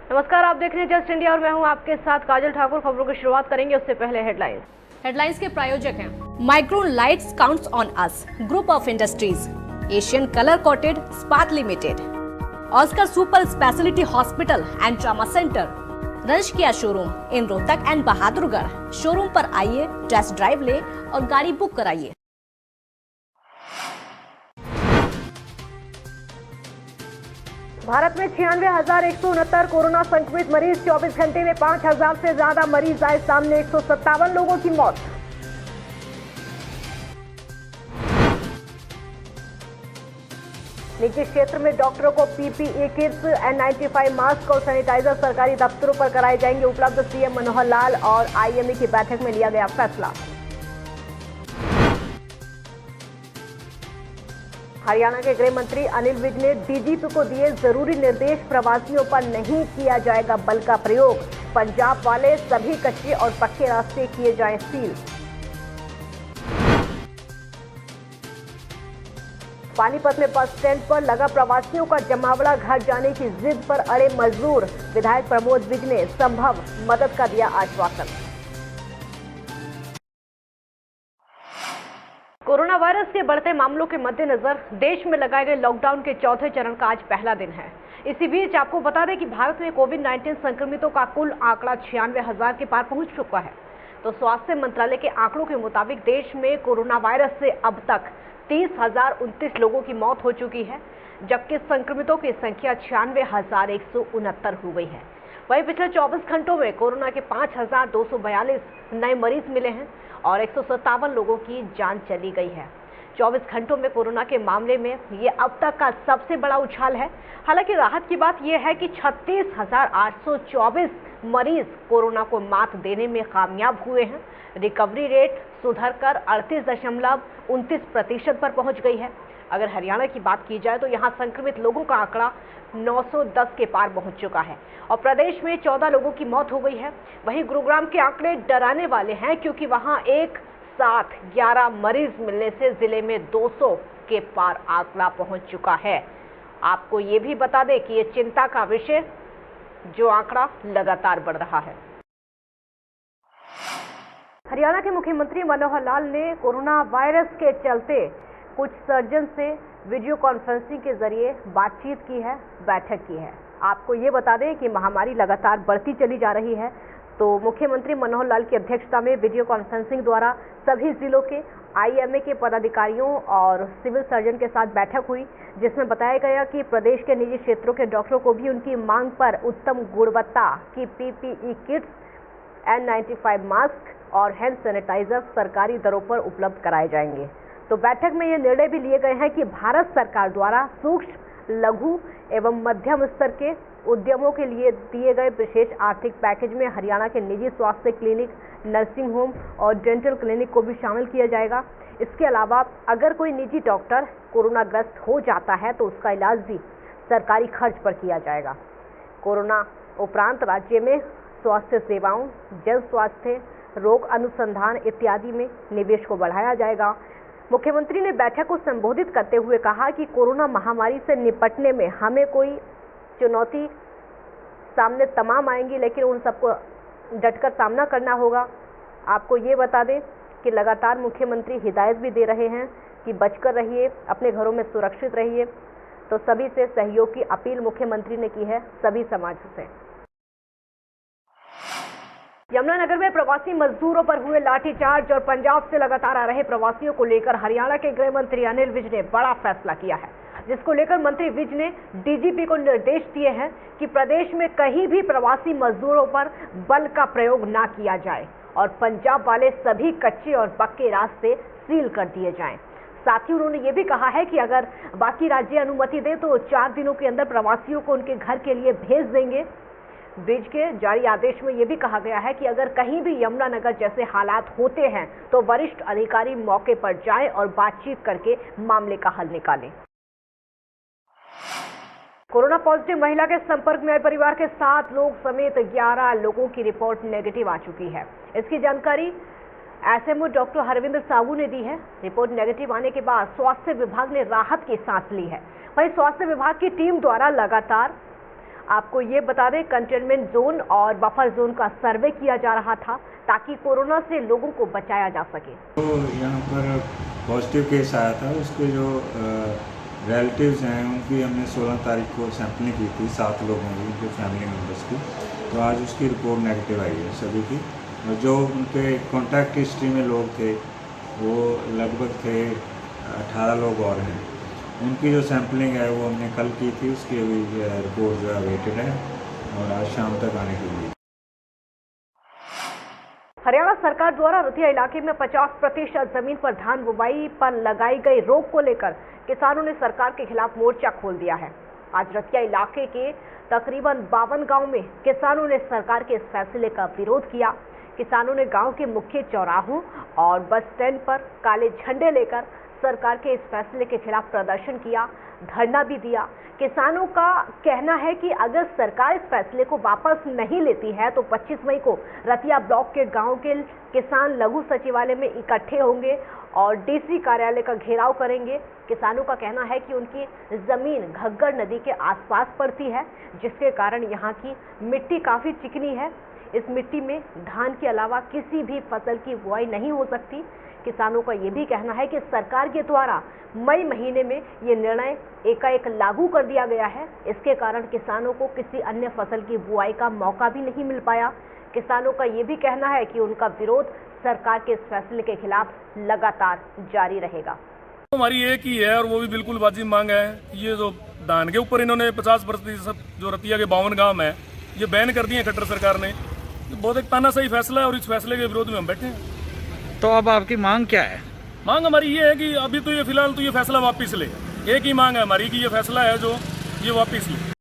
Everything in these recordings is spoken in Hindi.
नमस्कार, आप देख रहे हैं जस्ट इंडिया और मैं हूं आपके साथ काजल ठाकुर। खबरों की शुरुआत करेंगे उससे पहले हेडलाइंस के प्रायोजक हैं Micron lights counts on us, group of industries, Asian colour coated स्पात limited, Oscar super speciality hospital and trauma centre, रंश Kia showroom in Rohtak and Bahadurgarh. Showroom पर आइए, टेस्ट ड्राइव ले और गाड़ी बुक कराइए। भारत में 96,169 कोरोना संक्रमित मरीज। 24 घंटे में 5,000 से ज्यादा मरीज आए सामने। 157 लोगों की मौत। निजी क्षेत्र में डॉक्टरों को पीपीई किट्स, N95 मास्क और सैनिटाइजर सरकारी दफ्तरों पर कराए जाएंगे उपलब्ध। सीएम मनोहर लाल और आईएमए की बैठक में लिया गया फैसला। हरियाणा के गृह मंत्री अनिल विज ने डीजीपी को दिए जरूरी निर्देश। प्रवासियों पर नहीं किया जाएगा बल का प्रयोग। पंजाब वाले सभी कच्चे और पक्के रास्ते किए जाएं सील। पानीपत में बस स्टैंड पर लगा प्रवासियों का जमावड़ा। घर जाने की जिद पर अड़े मजदूर। विधायक प्रमोद विज ने संभव मदद का दिया आश्वासन। कोरोना वायरस के बढ़ते मामलों के मद्देनजर देश में लगाए गए लॉकडाउन के चौथे चरण का आज पहला दिन है। इसी बीच आपको बता दें कि भारत में कोविड-19 संक्रमितों का कुल आंकड़ा 96,000 के पार पहुंच चुका है। तो स्वास्थ्य मंत्रालय के आंकड़ों के मुताबिक देश में कोरोना वायरस से अब तक 30,029 लोगों की मौत हो चुकी है, जबकि संक्रमितों की संख्या 96,169 हो गई है। वहीं पिछले 24 घंटों में कोरोना के 5,242 नए मरीज मिले हैं और 157 लोगों की जान चली गई है। 24 घंटों में कोरोना के मामले में ये अब तक का सबसे बड़ा उछाल है। हालांकि राहत की बात यह है कि 36,824 मरीज कोरोना को मात देने में कामयाब हुए हैं। रिकवरी रेट सुधरकर 38.29% पर पहुंच गई है। अगर हरियाणा की बात की जाए तो यहां संक्रमित लोगों का आंकड़ा 910 के पार पहुंच चुका है और प्रदेश में 14 लोगों की मौत हो गई है। वहीं गुरुग्राम के आंकड़े डराने वाले हैं, क्योंकि वहां एक साथ 11 मरीज मिलने से जिले में 200 के पार आंकड़ा पहुंच चुका है। आपको ये भी बता दें कि ये चिंता का विषय जो आंकड़ा लगातार बढ़ रहा है। हरियाणा के मुख्यमंत्री मनोहर लाल ने कोरोना वायरस के चलते कुछ सर्जन से वीडियो कॉन्फ्रेंसिंग के जरिए बातचीत की है, बैठक की है। आपको ये बता दें कि महामारी लगातार बढ़ती चली जा रही है, तो मुख्यमंत्री मनोहर लाल की अध्यक्षता में वीडियो कॉन्फ्रेंसिंग द्वारा सभी जिलों के आईएमए के पदाधिकारियों और सिविल सर्जन के साथ बैठक हुई, जिसमें बताया गया कि प्रदेश के निजी क्षेत्रों के डॉक्टरों को भी उनकी मांग पर उत्तम गुणवत्ता की पीपीई किट्स, N95 मास्क और हैंड सैनिटाइजर सरकारी दरों पर उपलब्ध कराए जाएंगे। तो बैठक में ये निर्णय भी लिए गए हैं कि भारत सरकार द्वारा सूक्ष्म, लघु एवं मध्यम स्तर के उद्यमों के लिए दिए गए विशेष आर्थिक पैकेज में हरियाणा के निजी स्वास्थ्य क्लिनिक, नर्सिंग होम और डेंटल क्लिनिक को भी शामिल किया जाएगा। इसके अलावा अगर कोई निजी डॉक्टर कोरोनाग्रस्त हो जाता है तो उसका इलाज भी सरकारी खर्च पर किया जाएगा। कोरोना उपरांत राज्य में स्वास्थ्य सेवाओं, जन स्वास्थ्य, रोग अनुसंधान इत्यादि में निवेश को बढ़ाया जाएगा। मुख्यमंत्री ने बैठक को संबोधित करते हुए कहा कि कोरोना महामारी से निपटने में हमें कोई चुनौती सामने तमाम आएंगी, लेकिन उन सबको डटकर सामना करना होगा। आपको ये बता दें कि लगातार मुख्यमंत्री हिदायत भी दे रहे हैं कि बचकर रहिए, अपने घरों में सुरक्षित रहिए। तो सभी से सहयोग की अपील मुख्यमंत्री ने की है, सभी समाज से। यमुनानगर में प्रवासी मजदूरों पर हुए लाठीचार्ज और पंजाब से लगातार आ रहे प्रवासियों को लेकर हरियाणा के गृह मंत्री अनिल विज ने बड़ा फैसला किया है, जिसको लेकर मंत्री विज ने डीजीपी को निर्देश दिए हैं कि प्रदेश में कहीं भी प्रवासी मजदूरों पर बल का प्रयोग ना किया जाए और पंजाब वाले सभी कच्चे और पक्के रास्ते सील कर दिए जाएं। साथ ही उन्होंने ये भी कहा है कि अगर बाकी राज्य अनुमति दें तो 4 दिनों के अंदर प्रवासियों को उनके घर के लिए भेज देंगे। विज के जारी आदेश में यह भी कहा गया है कि अगर कहीं भी यमुनानगर जैसे हालात होते हैं तो वरिष्ठ अधिकारी मौके पर जाएं और बातचीत करके मामले का हल निकालें। कोरोना पॉजिटिव महिला के संपर्क में आए परिवार के 7 लोग समेत 11 लोगों की रिपोर्ट नेगेटिव आ चुकी है। इसकी जानकारी एसएमओ डॉक्टर हरविंदर साहू ने दी है। रिपोर्ट नेगेटिव आने के बाद स्वास्थ्य विभाग ने राहत की सांस ली है। वहीं स्वास्थ्य विभाग की टीम द्वारा लगातार आपको ये बता दें, कंटेनमेंट जोन और बफर जोन का सर्वे किया जा रहा था ताकि कोरोना से लोगों को बचाया जा सके। तो यहाँ पर पॉजिटिव केस आया था, उसके जो रिलेटिव्स हैं उनकी हमने 16 तारीख को सैंपलिंग की थी, 7 लोगों की, उनके फैमिली मेम्बर्स की। तो आज उसकी रिपोर्ट नेगेटिव आई है सभी की। और जो उनके कॉन्टैक्ट हिस्ट्री में लोग थे वो लगभग थे 18 लोग और हैं। उनकी जो सैंपलिंग है वो हमने कल की थी, उसकी अभी रिपोर्ट जो है अवेटेड है और आज शाम तक आने के लिए। हरियाणा सरकार द्वारा रतिया इलाके में 50% जमीन पर धान बुवाई पर लगाई गई रोक को लेकर किसानों ने सरकार के खिलाफ मोर्चा खोल दिया है। आज रतिया इलाके के तकरीबन 52 गांव में किसानों ने सरकार के इस फैसले का विरोध किया। किसानों ने गांव के मुख्य चौराहों और बस स्टैंड पर काले झंडे लेकर सरकार के इस फैसले के खिलाफ प्रदर्शन किया, धरना भी दिया। किसानों का कहना है कि अगर सरकार इस फैसले को वापस नहीं लेती है तो 25 मई को रतिया ब्लॉक के गांव के किसान लघु सचिवालय में इकट्ठे होंगे और डीसी कार्यालय का घेराव करेंगे। किसानों का कहना है कि उनकी जमीन घग्गर नदी के आसपास पड़ती है, जिसके कारण यहाँ की मिट्टी काफी चिकनी है। इस मिट्टी में धान के अलावा किसी भी फसल की बुआई नहीं हो सकती। किसानों का ये भी कहना है कि सरकार के द्वारा मई महीने में ये निर्णय एकाएक लागू कर दिया गया है। इसके कारण किसानों को किसी अन्य फसल की बुआई का मौका भी नहीं मिल पाया। किसानों का ये भी कहना है कि उनका विरोध सरकार के इस फैसले के खिलाफ लगातार जारी रहेगा। हमारी एक ही है और वो भी बिल्कुल वाजिब मांग है। ये जो धान के ऊपर इन्होंने 50% जो रतिया के 52 गांव है ये बैन कर दिए खट्टर सरकार ने। बहुत एक तानाशाही फैसला है और इस फैसले के विरोध में हम बैठे हैं। तो अब आपकी मांग क्या है? मांग हमारी ये है कि अभी तो ये फिलहाल तो ये फैसला वापस ले। एक ही मांग है हमारी कि ये फैसला है जो ये वापस ले।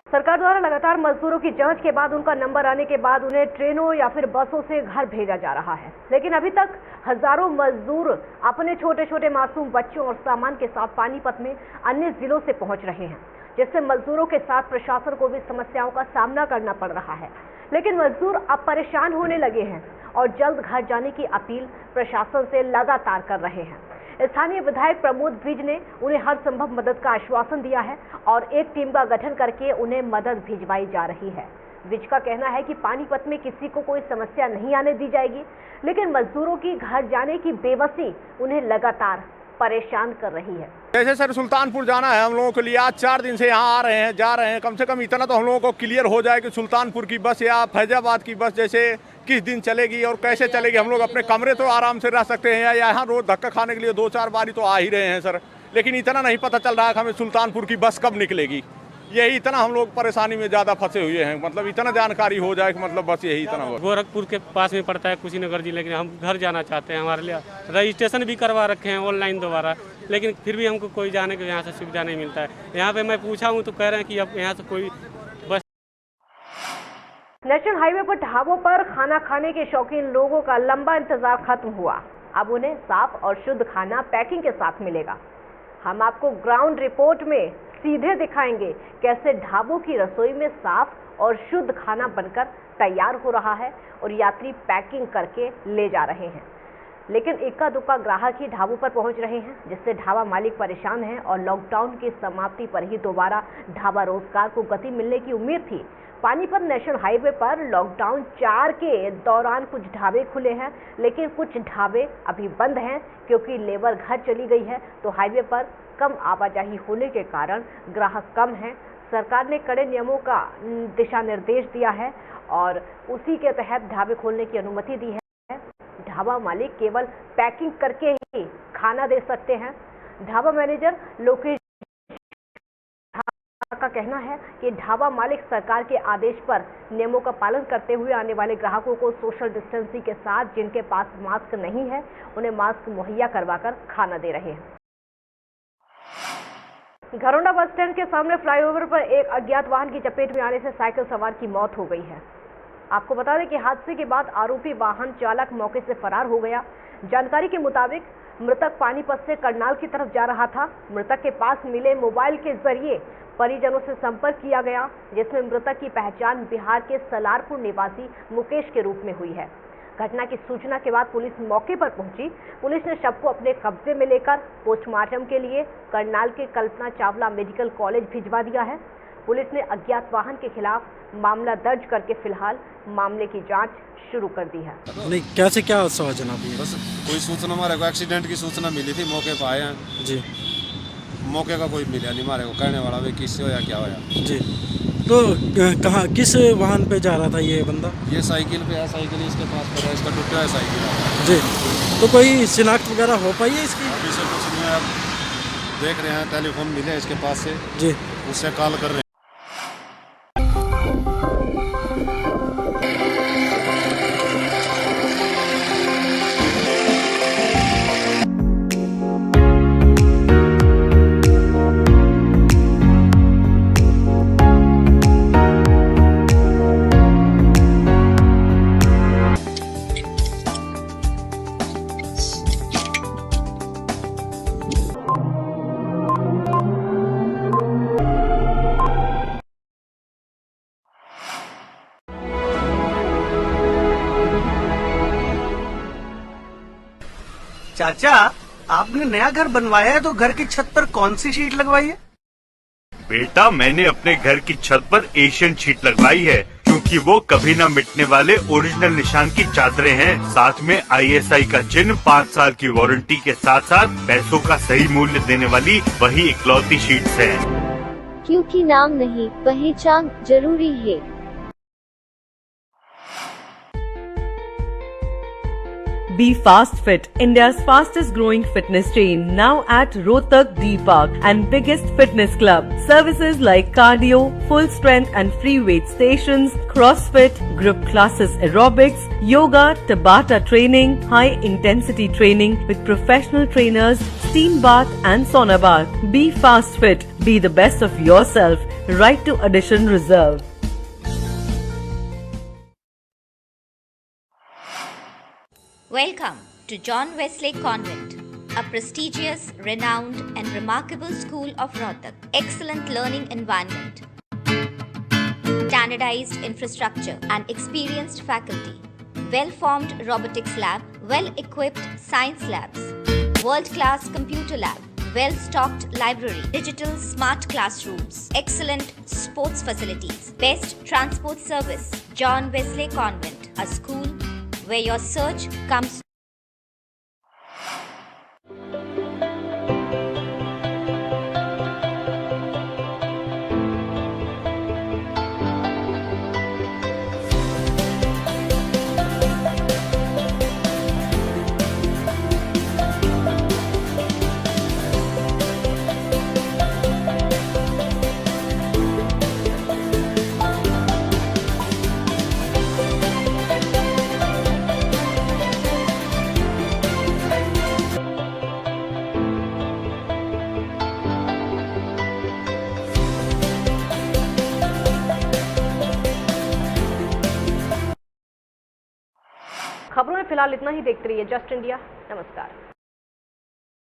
सरकार द्वारा लगातार मजदूरों की जांच के बाद उनका नंबर आने के बाद उन्हें ट्रेनों या फिर बसों से घर भेजा जा रहा है, लेकिन अभी तक हजारों मजदूर अपने छोटे छोटे मासूम बच्चों और सामान के साथ पानीपत में अन्य जिलों से पहुंच रहे हैं, जिससे मजदूरों के साथ प्रशासन को भी समस्याओं का सामना करना पड़ रहा है। लेकिन मजदूर अब परेशान होने लगे हैं और जल्द घर जाने की अपील प्रशासन से लगातार कर रहे हैं। स्थानीय विधायक प्रमोद विज ने उन्हें हर संभव मदद का आश्वासन दिया है और एक टीम का गठन करके उन्हें मदद भिजवाई जा रही है। विज का कहना है कि पानीपत में किसी को कोई समस्या नहीं आने दी जाएगी, लेकिन मजदूरों की घर जाने की बेबसी उन्हें लगातार परेशान कर रही है। जैसे सर सुल्तानपुर जाना है हम लोगों के लिए, आज 4 दिन से यहाँ आ रहे हैं, जा रहे हैं। कम से कम इतना तो हम लोगों को क्लियर हो जाए कि सुल्तानपुर की बस या फैजाबाद की बस जैसे किस दिन चलेगी और कैसे चलेगी। हम लोग अपने कमरे तो आराम से रह सकते हैं, या यहाँ रोज धक्का खाने के लिए 2-4 बारी तो आ ही रहे हैं सर, लेकिन इतना नहीं पता चल रहा है कि हमें सुल्तानपुर की बस कब निकलेगी। यही इतना हम लोग परेशानी में ज़्यादा फंसे हुए हैं। मतलब इतना जानकारी हो जाए कि मतलब बस यही इतना हो। गोरखपुर के पास में पड़ता है कुशीनगर जिले के, हम घर जाना चाहते हैं। हमारे लिए रजिस्ट्रेशन भी करवा रखे हैं ऑनलाइन दोबारा, लेकिन फिर भी हमको कोई जाने के यहाँ से सुविधा नहीं मिलता है। यहाँ पे मैं पूछा हूँ तो कह रहे हैं कि अब यहाँ से कोई बस। नेशनल हाईवे पर ढाबों पर खाना खाने के शौकीन लोगों का लंबा इंतजार खत्म हुआ। अब उन्हें साफ और शुद्ध खाना पैकिंग के साथ मिलेगा। हम आपको ग्राउंड रिपोर्ट में सीधे दिखाएंगे कैसे ढाबों की रसोई में साफ और शुद्ध खाना बनकर तैयार हो रहा है और यात्री पैकिंग करके ले जा रहे हैं। लेकिन इक्का दुक्का ग्राहक ही ढाबों पर पहुंच रहे हैं, जिससे ढाबा मालिक परेशान हैं और लॉकडाउन की समाप्ति पर ही दोबारा ढाबा रोजगार को गति मिलने की उम्मीद थी। पानीपत नेशनल हाईवे पर लॉकडाउन 4 के दौरान कुछ ढाबे खुले हैं, लेकिन कुछ ढाबे अभी बंद हैं क्योंकि लेबर घर चली गई है, तो हाईवे पर कम आवाजाही होने के कारण ग्राहक कम हैं। सरकार ने कड़े नियमों का दिशा निर्देश दिया है और उसी के तहत ढाबे खोलने की अनुमति दी है। ढाबा मालिक केवल पैकिंग करके ही खाना दे सकते हैं। ढाबा मैनेजर लोकेश का कहना है कि ढाबा मालिक सरकार के आदेश पर नियमों का पालन करते हुए आने वाले ग्राहकों को सोशल डिस्टेंसिंग के साथ जिनके पास मास्क नहीं है उन्हें मास्क मुहैया करवाकर खाना दे रहे हैं। घरौंडा बस स्टैंड के सामने फ्लाईओवर पर एक अज्ञात वाहन की चपेट में आने से साइकिल सवार की मौत हो गई है। आपको बता दें कि हादसे के बाद आरोपी वाहन चालक मौके से फरार हो गया। जानकारी के मुताबिक मृतक पानीपत से करनाल की तरफ जा रहा था। मृतक के पास मिले मोबाइल के जरिए परिजनों से संपर्क किया गया, जिसमें मृतक की पहचान बिहार के सलारपुर निवासी मुकेश के रूप में हुई है। घटना की सूचना के बाद पुलिस मौके पर पहुंची। पुलिस ने शव को अपने कब्जे में लेकर पोस्टमार्टम के लिए करनाल के कल्पना चावला मेडिकल कॉलेज भिजवा दिया है। पुलिस ने अज्ञात वाहन के खिलाफ मामला दर्ज करके फिलहाल मामले की जांच शुरू कर दी है। नहीं, कैसे क्या हुआ जनाब? ये बस कोई सूचना, हमारे को एक्सीडेंट की सूचना मिली थी, मौके पर आए हैं जी। मौके का कोई मिला नहीं हमारे को, कहने वाला वे किससे होया क्या होया जी। तो कहाँ, किस वाहन पे जा रहा था ये बंदा? ये साइकिल पे है, साइकिल इसके पास पर है, इसका टूटा है साइकिल है। जी। तो कोई शिनाख्त वगैरह हो पाई है इसकी? अभी से कुछ नहीं है, अब देख रहे हैं, टेलीफोन मिले इसके पास से जी, उससे कॉल कर रहे हैं। चाचा, आपने नया घर बनवाया है तो घर की छत पर कौन सी शीट लगवाई है? बेटा, मैंने अपने घर की छत पर एशियन शीट लगवाई है, क्योंकि वो कभी न मिटने वाले ओरिजिनल निशान की चादरें हैं। साथ में ISI का चिन्ह, 5 साल की वारंटी के साथ साथ पैसों का सही मूल्य देने वाली वही इकलौती शीट्स हैं। क्योंकि नाम नहीं, पहचान जरूरी है। Be Fast Fit, India's fastest growing fitness chain, now at Rohtak D Park and biggest fitness club. Services like cardio, full strength and free weight stations, CrossFit, group classes, aerobics, yoga, Tabata training, high intensity training with professional trainers, steam bath and sauna bath. Be Fast Fit, be the best of yourself. Right to addition reserved. Welcome to John Wesley Convent, a prestigious, renowned and remarkable school of Rohtak. Excellent learning environment, standardized infrastructure and experienced faculty, well-formed robotics lab, well-equipped science labs, world-class computer lab, well-stocked library, digital smart classrooms, excellent sports facilities, best transport service. John Wesley Convent, a school where your search comes. खबरों में फिलहाल इतना ही। देखते रहिए जस्ट इंडिया। नमस्कार।